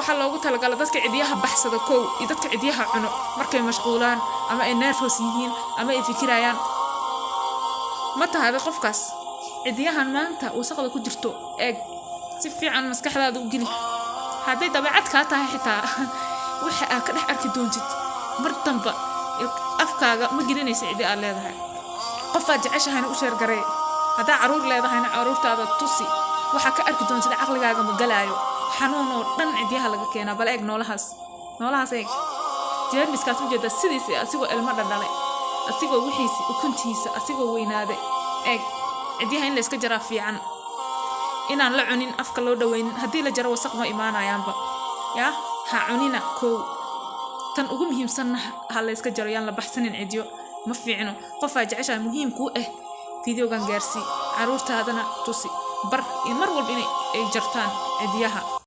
waxa loogu talagalay dadka cidiyaha baxsada kow iyo dadka cidiyaha cuno markay mashquulaan ama ay nervous yihiin ama ay fikirayaan ma tahay qofkaas cidiyahan maanta wasaqda ku jirto eeg si fiican maskaxdaada u geli haday dabeecad ka tahay xitaa waxa aad ka dhex arki doontid mar damba afkaaga ma gelinaysa cidi aad leedahay qof aad jeceshahay u sheer garay hadaa caruur leedahayna caruurtaada tusi waxa ka arki doontid aqligaaga ma galaayo xanuun oo dhan cidiyaha laga keenaa bal eeg noolahaas eeg jeermiskaas u jeeda sidiisa asigoo ilmo dhalay asigoo wixiisi ukuntiisa asigoo weynaade eeg cidiyaha in la iska jaraa fiican inaan la cunin afka loo dhaweyn hadii la jaro wasaq ma imaanayaanba ya ha cunina kow tan ugu muhiimsan ha la iska jaro yaan la baxsanin cidiyo ma fiicno qof aad jeceshahay muhiim ku videogan gaarsi caruurtaadana tusi bar in mar walba inay jartaan cidiyaha